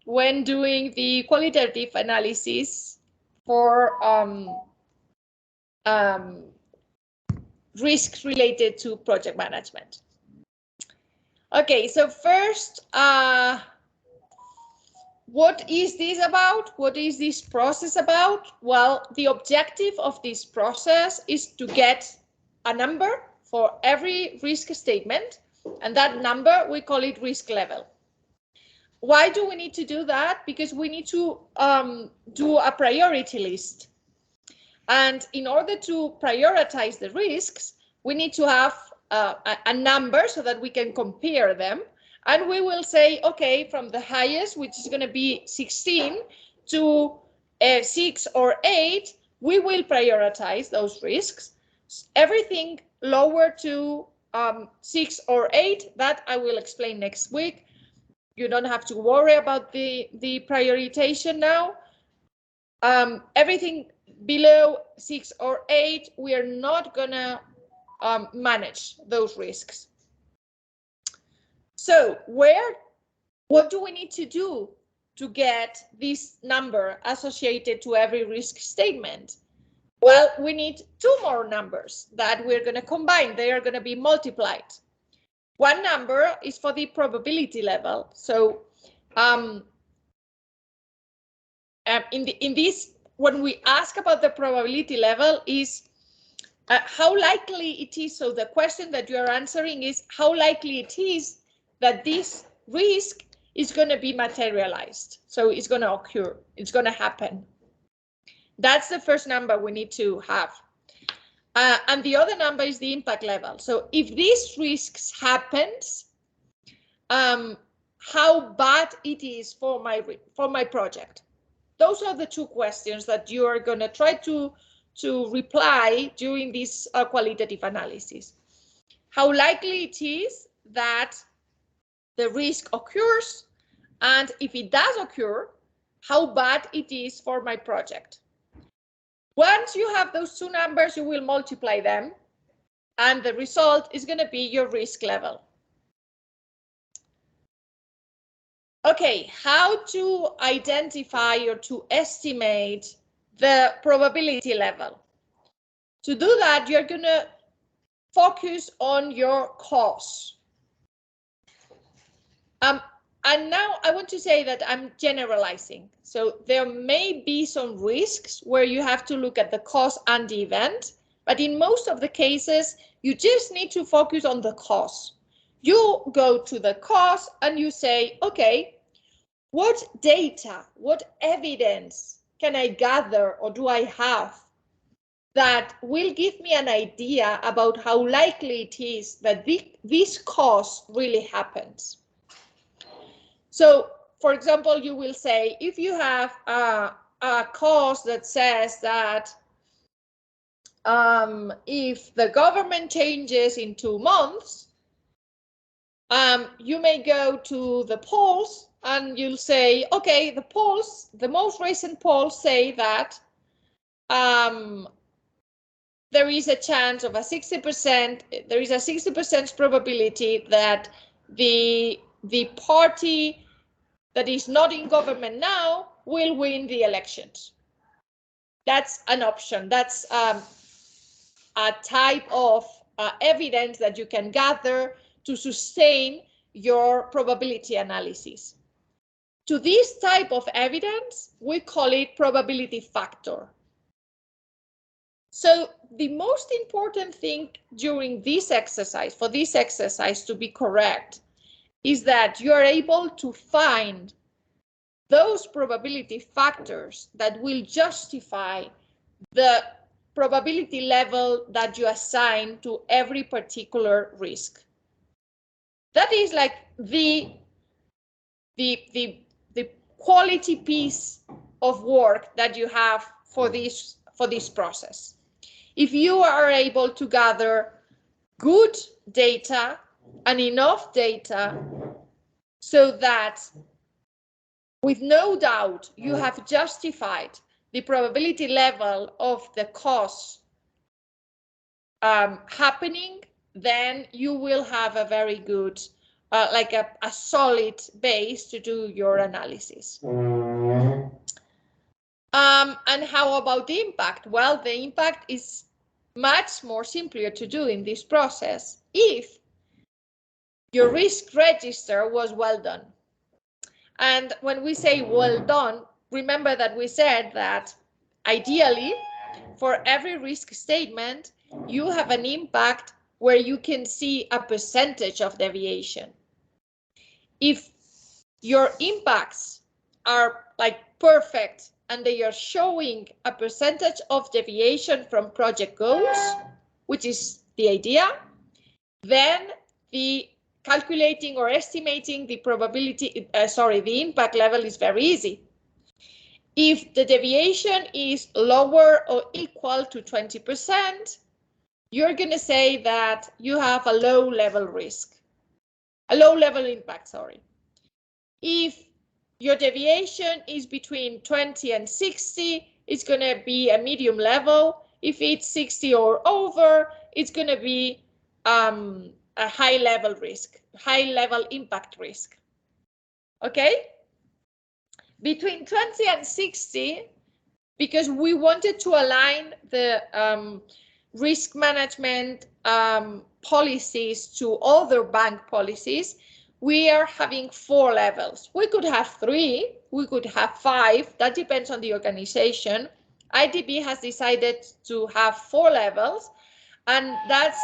when doing the qualitative analysis for risks related to project management. Okay, so first, what is this about? What is this process about? Well, the objective of this process is to get a number for every risk statement, and that number, we call it risk level. Why do we need to do that? Because we need to do a priority list. And in order to prioritize the risks, we need to have a number so that we can compare them. And we will say, okay, from the highest, which is going to be 16, to 6 or 8, we will prioritize those risks. Everything lower to 6 or 8, that I will explain next week. You don't have to worry about the prioritization now. Everything below 6 or 8, we are not gonna manage those risks. So what do we need to do to get this number associated to every risk statement? Well, we need 2 more numbers that we're going to combine. They are going to be multiplied. One number is for the probability level. So in this, when we ask about the probability level, is how likely it is. So the question that you are answering is how likely it is that this risk is going to be materialized. So it's going to occur. It's going to happen. That's the first number we need to have. And the other number is the impact level. So if these risks happens, how bad it is for my project. Those are the 2 questions that you are going to try to reply during this qualitative analysis. How likely it is that the risk occurs, and if it does occur, how bad it is for my project. Once you have those 2 numbers, you will multiply them, and the result is going to be your risk level. Okay, how to identify or to estimate the probability level? To do that, you're going to focus on your cause. And now I want to say that I'm generalizing. So there may be some risks where you have to look at the cause and the event, but in most of the cases, you just need to focus on the cause. You go to the cause and you say, okay, what data, what evidence can I gather or do I have that will give me an idea about how likely it is that this cause really happens? So, for example, you will say, if you have a cause that says that if the government changes in 2 months, you may go to the polls and you'll say, okay, the polls, the most recent polls say that there is a chance of a 60%, there is a 60% probability that the party that is not in government now will win the elections. That's an option. That's a type of evidence that you can gather to sustain your probability analysis. To this type of evidence, we call it probability factor. So the most important thing during this exercise, for this exercise to be correct, is that you are able to find those probability factors that will justify the probability level that you assign to every particular risk. That is like the quality piece of work that you have for this process. If you are able to gather good data and enough data so that with no doubt you have justified the probability level of the cause happening, then you will have a very good like a solid base to do your analysis. And how about the impact? Well, the impact is much more simpler to do in this process if your risk register was well done. And when we say well done, remember that we said that ideally for every risk statement, you have an impact where you can see a percentage of deviation. If your impacts are like perfect and they are showing a percentage of deviation from project goals, which is the idea, then the calculating or estimating the probability, the impact level is very easy. If the deviation is lower or equal to 20%, you're going to say that you have a low level risk, a low level impact, sorry. If your deviation is between 20 and 60, it's going to be a medium level. If it's 60 or over, it's going to be a high level risk, high level impact risk. Okay? Between 20 and 60, because we wanted to align the risk management policies to other bank policies, we are having 4 levels. We could have 3, we could have 5, that depends on the organization. IDB has decided to have 4 levels, and that's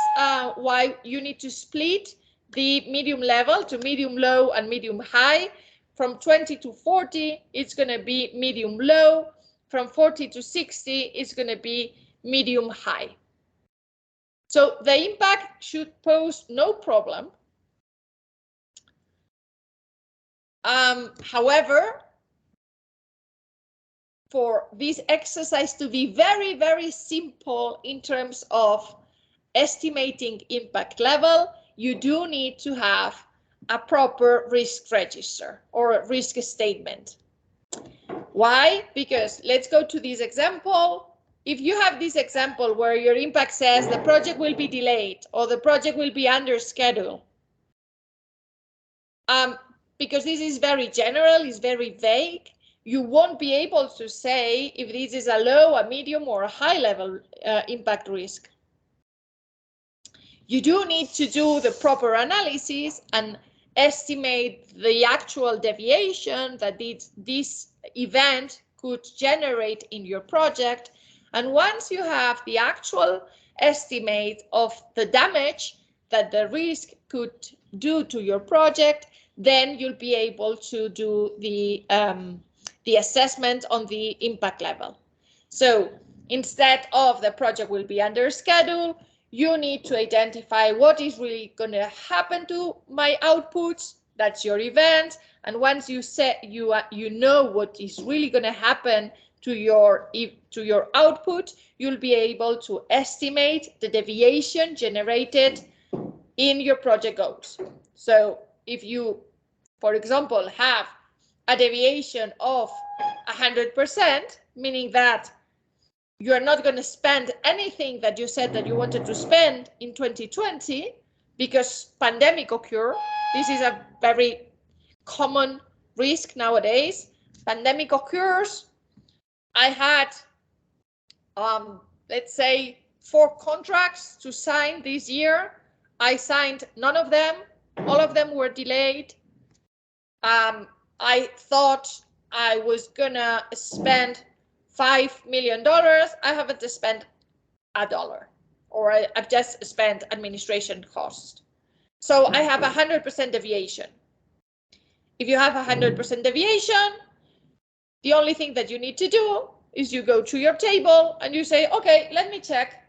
why you need to split the medium level to medium low and medium high. From 20 to 40, it's going to be medium low. From 40 to 60, it's going to be medium high. So the impact should pose no problem. However, for this exercise to be very, very simple in terms of estimating impact level, you do need to have a proper risk register or risk statement. Why? Because let's go to this example. If you have this example where your impact says the project will be delayed or the project will be under schedule, because this is very general, it's very vague, you won't be able to say if this is a low, a medium, or a high level impact risk. You do need to do the proper analysis and estimate the actual deviation that this event could generate in your project. And once you have the actual estimate of the damage that the risk could do to your project, then you'll be able to do the assessment on the impact level. So instead of the project will be under schedule, you need to identify what is really going to happen to my outputs. That's your event. And once you know what is really going to happen to your output, you'll be able to estimate the deviation generated in your project goals. So if you, for example, have a deviation of 100%, meaning that you're not going to spend anything that you said that you wanted to spend in 2020 because pandemic occurred. This is a very common risk nowadays. Pandemic occurs. I had, let's say, 4 contracts to sign this year. I signed none of them. All of them were delayed. I thought I was gonna spend $5 million. I haven't spent $1, or I've just spent administration cost. So I have 100% deviation. If you have 100% deviation, the only thing that you need to do is you go to your table and you say, okay, let me check.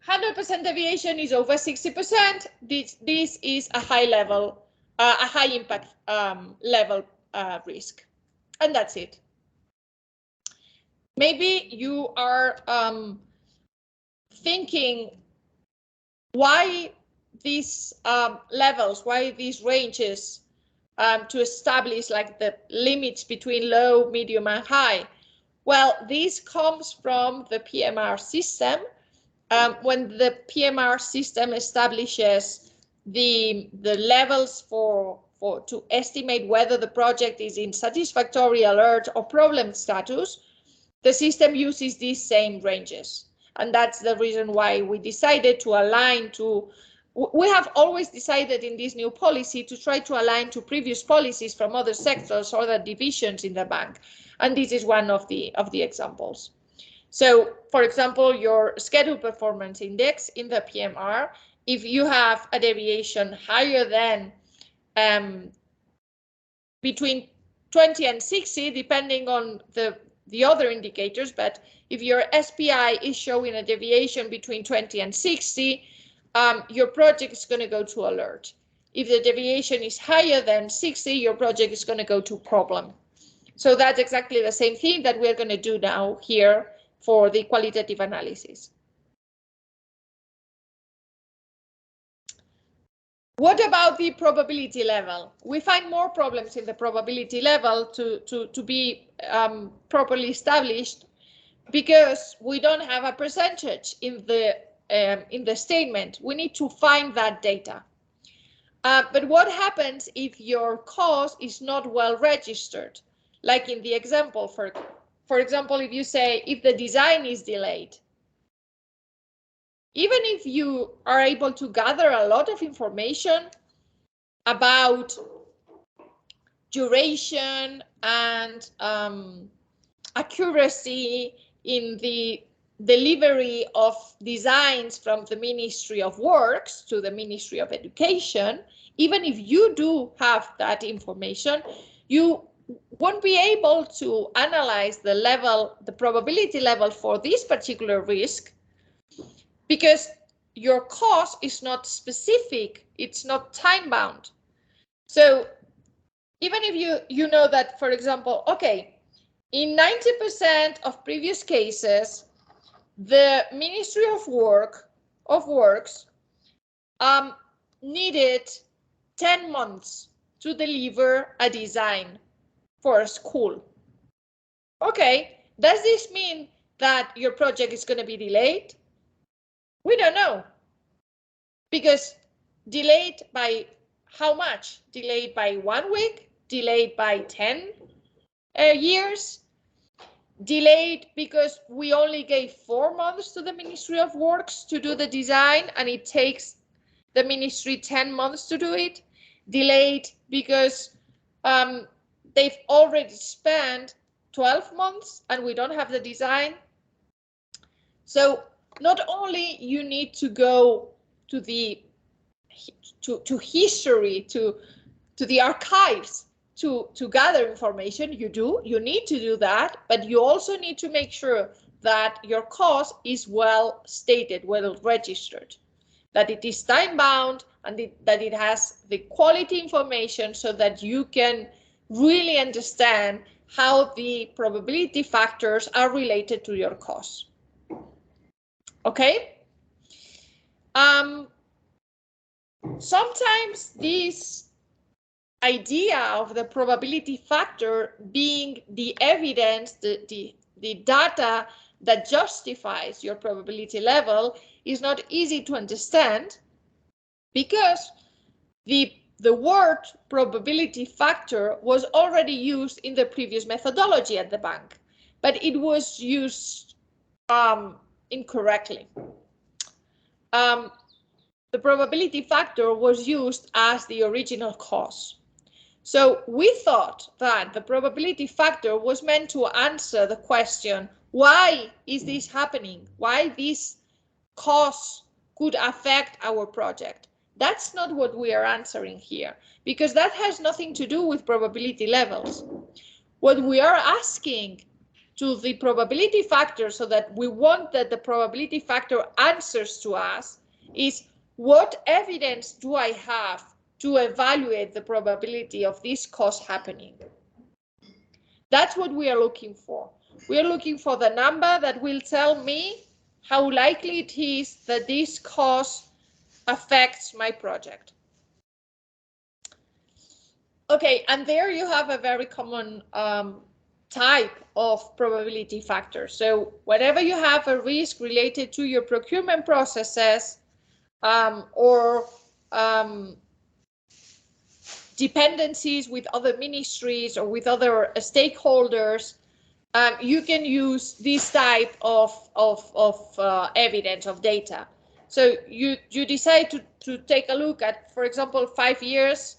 100% deviation is over 60%. This is a high level, a high impact level risk, and that's it. Maybe you are thinking why these levels, why these ranges to establish like the limits between low, medium, and high. Well, this comes from the PMR system. When the PMR system establishes the levels to estimate whether the project is in satisfactory, alert, or problem status, the system uses these same ranges. And that's the reason why we decided to align to, we have always decided in this new policy to try to align to previous policies from other sectors, other divisions in the bank. And this is one of the examples. So, for example, your schedule performance index in the PMR, if you have a deviation higher than between 20 and 60, depending on the other indicators, but if your SPI is showing a deviation between 20 and 60, your project is going to go to alert. If the deviation is higher than 60, your project is going to go to problem. So that's exactly the same thing that we're going to do now here for the qualitative analysis. What about the probability level? We find more problems in the probability level to be properly established because we don't have a percentage in the statement. We need to find that data. But what happens if your cost is not well registered? Like in the example, for example, if you say if the design is delayed, even if you are able to gather a lot of information about duration and accuracy in the delivery of designs from the Ministry of Works to the Ministry of Education, even if you do have that information, you won't be able to analyze the level, the probability level for this particular risk, because your cost is not specific, it's not time bound. So even if you know that, for example, okay, in 90% of previous cases, the Ministry of Works needed 10 months to deliver a design for a school. Okay, does this mean that your project is going to be delayed? We don't know, because delayed by how much? Delayed by 1 week? Delayed by 10 years? Delayed because we only gave 4 months to the Ministry of Works to do the design and it takes the ministry 10 months to do it? Delayed because they've already spent 12 months and we don't have the design? So not only you need to go to the history, to the archives to gather information, you need to do that, but you also need to make sure that your cost is well stated, well registered, that it is time bound and that it has the quality information so that you can really understand how the probability factors are related to your costs. Okay. Sometimes this idea of the probability factor being the evidence, the data that justifies your probability level is not easy to understand, because the word probability factor was already used in the previous methodology at the bank, but it was used incorrectly. The probability factor was used as the original cause. So we thought that the probability factor was meant to answer the question, why is this happening? Why this cause could affect our project? That's not what we are answering here, because that has nothing to do with probability levels. What we are asking to the probability factor, so that we want that the probability factor answers to us, is what evidence do I have to evaluate the probability of this cause happening? That's what we are looking for. We are looking for the number that will tell me how likely it is that this cause affects my project. Okay, and there you have a very common type of probability factor. So whenever you have a risk related to your procurement processes, or dependencies with other ministries or with other stakeholders, you can use this type of evidence, of data. So you decide to take a look at, for example, 5 years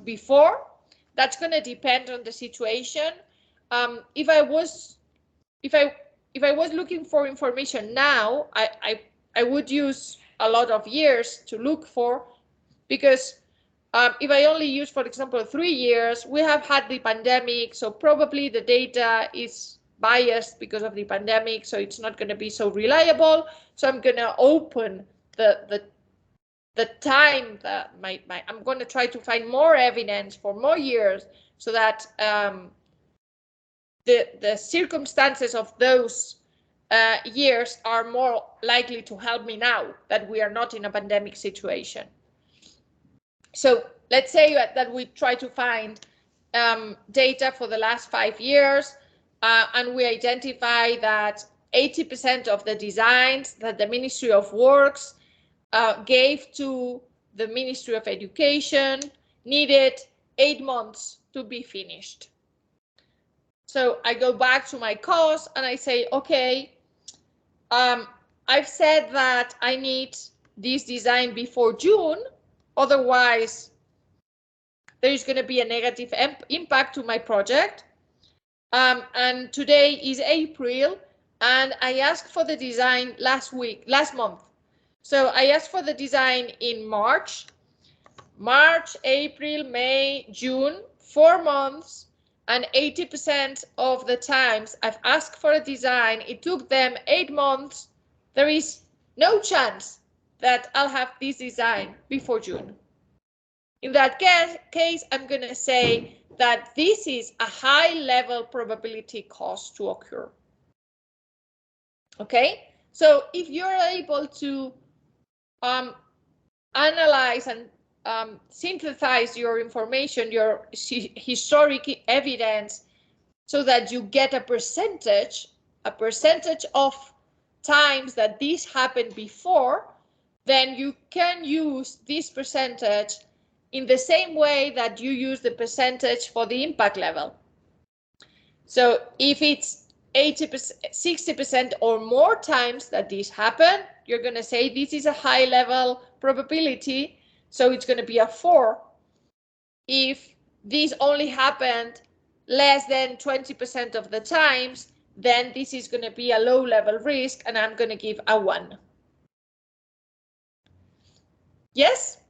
before. That's going to depend on the situation. If I was looking for information now, I would use a lot of years to look for, because if I only use, for example, 3 years, we have had the pandemic, so probably the data is biased because of the pandemic, so it's not going to be so reliable. So I'm going to open the time that I'm going to try to find more evidence for more years, so that the circumstances of those years are more likely to help me now that we are not in a pandemic situation. So let's say that we try to find data for the last 5 years, and we identify that 80% of the designs that the Ministry of Works gave to the Ministry of Education needed 8 months to be finished. So I go back to my cost and I say, okay, I've said that I need this design before June, otherwise there is going to be a negative impact to my project. And today is April, and I asked for the design last month. So I asked for the design in March, April, May, June, 4 months, and 80% of the times I've asked for a design, it took them 8 months. There is no chance that I'll have this design before June. In that case, I'm going to say that this is a high level probability cost to occur. Okay, so if you're able to analyze and synthesize your information, your historic evidence, so that you get a percentage of times that this happened before, then you can use this percentage in the same way that you use the percentage for the impact level. So if it's 80%, 60% or more times that this happened, you're going to say this is a high level probability, so it's going to be a 4. If this only happened less than 20% of the times, then this is going to be a low level risk, and I'm going to give a 1. Yes?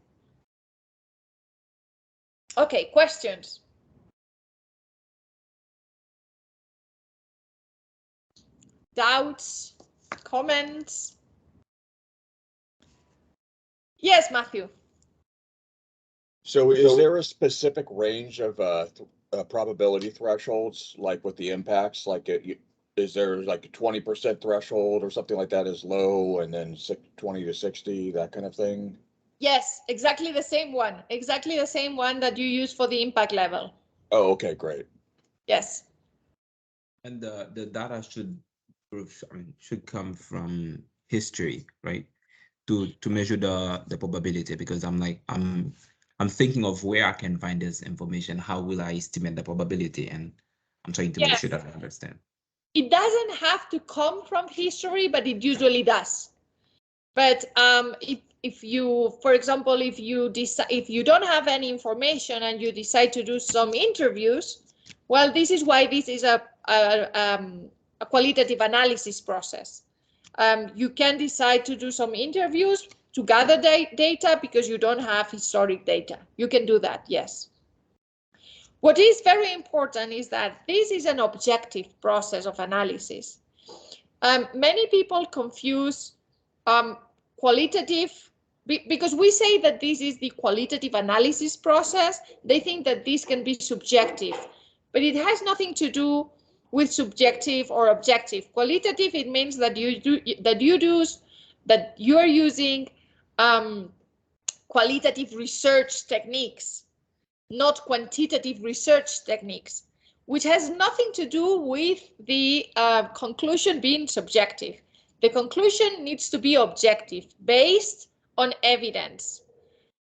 Okay, questions? Doubts? Comments? Yes, Matthew. So is there a specific range of probability thresholds, like with the impacts? Like, is there like a 20% threshold or something like that is low, and then 20 to 60, that kind of thing? Yes, exactly the same one. Exactly the same one that you use for the impact level. Oh, okay, great. Yes. And the data should come from history, right? To measure the probability, because I'm thinking of where I can find this information. How will I estimate the probability? And I'm trying to make sure that I understand. It doesn't have to come from history, but it usually does. But if you, for example, if you don't have any information and you decide to do some interviews, well, this is why this is a qualitative analysis process. You can decide to do some interviews to gather data because you don't have historic data. You can do that, yes. What is very important is that this is an objective process of analysis. Many people confuse qualitative, because we say that this is the qualitative analysis process. They think that this can be subjective, but it has nothing to do with subjective or objective. Qualitative, it means that you are using qualitative research techniques, not quantitative research techniques, which has nothing to do with the conclusion being subjective. The conclusion needs to be objective, based on evidence.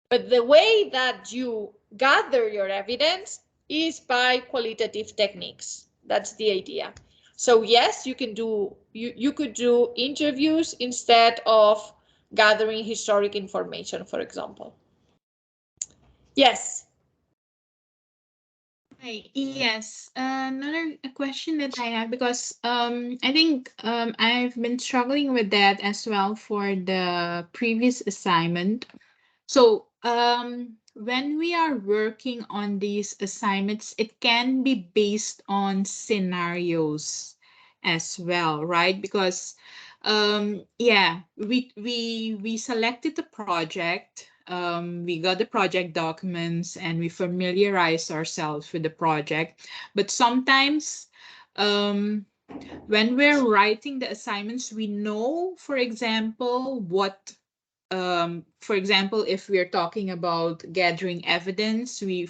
But the way that you gather your evidence is by qualitative techniques. That's the idea. So yes, you can do, you could do interviews instead of gathering historic information, for example. Yes. Hi. Yes, another question that I have, because I think I've been struggling with that as well for the previous assignment. So when we are working on these assignments, it can be based on scenarios as well, right? Because yeah, we selected the project, we got the project documents, and we familiarize ourselves with the project. But sometimes when we're writing the assignments, we know, for example, what for example, if we're talking about gathering evidence, we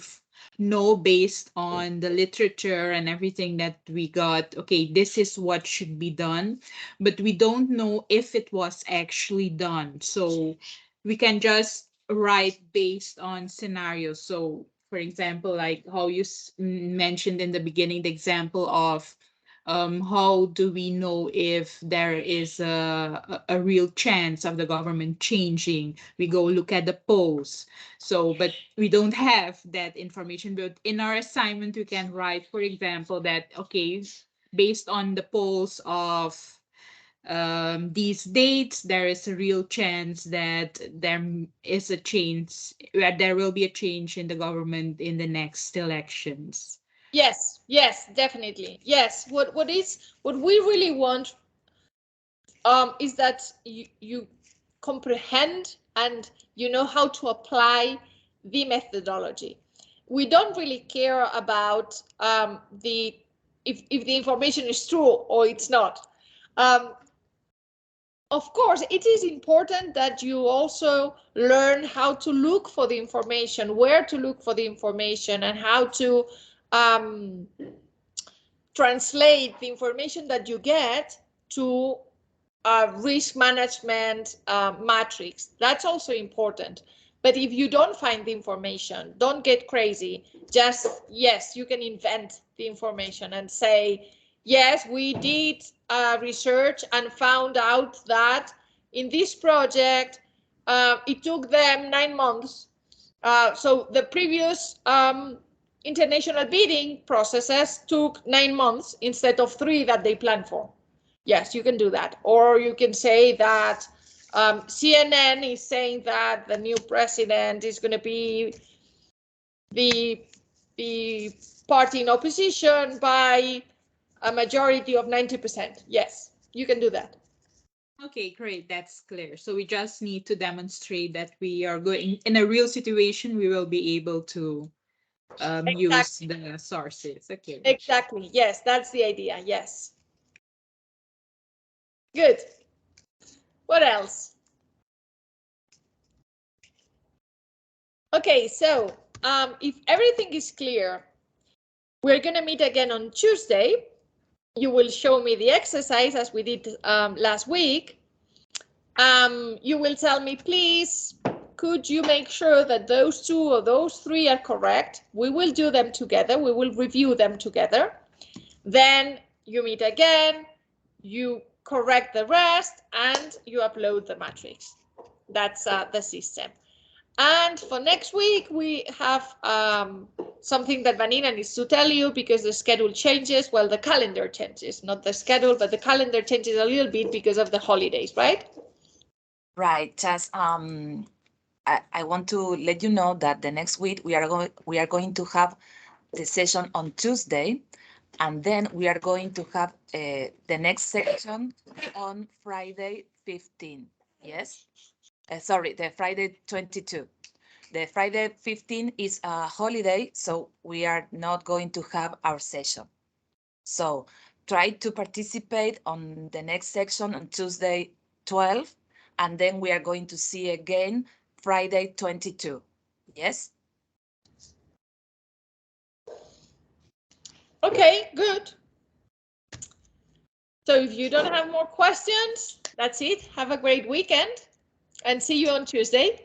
know based on the literature and everything that we got, okay, this is what should be done, but we don't know if it was actually done. So we can just write based on scenarios. So, for example, like how you mentioned in the beginning, the example of how do we know if there is a real chance of the government changing? We go look at the polls. So, but we don't have that information. But in our assignment, we can write, for example, that, okay, based on the polls of these dates, there is a real chance that there is a change, there will be a change in the government in the next elections. Yes, yes, definitely. Yes, what we really want is that you comprehend and you know how to apply the methodology. We don't really care about if the information is true or it's not. Of course, it is important that you also learn how to look for the information, where to look for the information, and how to translate the information that you get to a risk management matrix. That's also important. But if you don't find the information, don't get crazy. Just, yes, you can invent the information and say, yes, we did research and found out that in this project, it took them 9 months. So the previous international bidding processes took 9 months instead of 3 that they planned for. Yes, you can do that. Or you can say that CNN is saying that the new president is going to be the party in opposition by a majority of 90%. Yes, you can do that. Okay, great. That's clear. So we just need to demonstrate that we are going in a real situation, we will be able to use the sources. Okay. Exactly. Yes, that's the idea. Yes. Good. What else? Okay, so if everything is clear, we're going to meet again on Tuesday. You will show me the exercise as we did last week. You will tell me, please, could you make sure that those 2 or those 3 are correct? We will do them together. We will review them together. Then you meet again, you correct the rest, and you upload the matrix. That's the system. And for next week, we have something that Vanina needs to tell you because the schedule changes. Well, the calendar changes, not the schedule, but the calendar changes a little bit because of the holidays, right? Right. Just I want to let you know that the next week we are going to have the session on Tuesday, and then we are going to have the next section on Friday 15. Yes. Sorry, the Friday 22. The Friday 15 is a holiday, so we are not going to have our session. So try to participate on the next section on Tuesday 12, and then we are going to see again Friday 22. Yes? Okay, good. So if you don't have more questions, that's it. Have a great weekend and see you on Tuesday.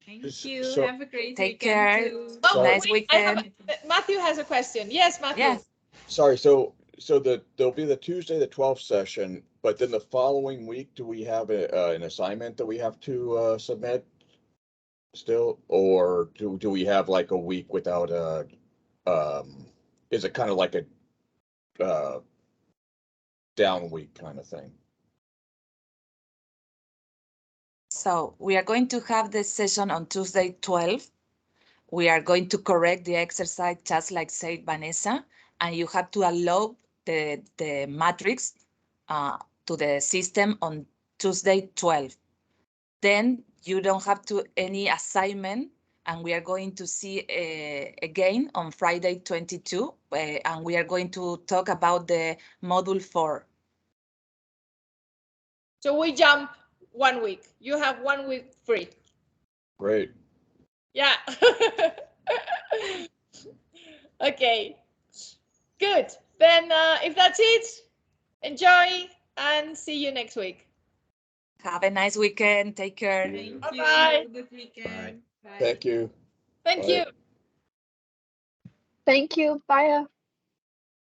Thank you. So- Have a great Take weekend care. too. Oh, Nice wait, I have weekend. Matthew has a question. Yes, Matthew. Yes. Sorry, so there'll be the Tuesday, the 12th session, but then the following week, do we have an assignment that we have to submit still? Or do we have like a week without a, is it kind of like a down week kind of thing? So we are going to have the session on Tuesday 12. We are going to correct the exercise just like said Vanessa, and you have to allow the matrix to the system on Tuesday 12. Then you don't have to any assignment, and we are going to see again on Friday 22, and we are going to talk about the module 4. So we jump 1 week. You have 1 week free. Great. Yeah. Okay. Good. Then if that's it, enjoy and see you next week. Have a nice weekend. Take care. Thank you. Bye-bye. Have a good weekend. Bye. Thank you. Thank Bye. you. Thank you. Bye.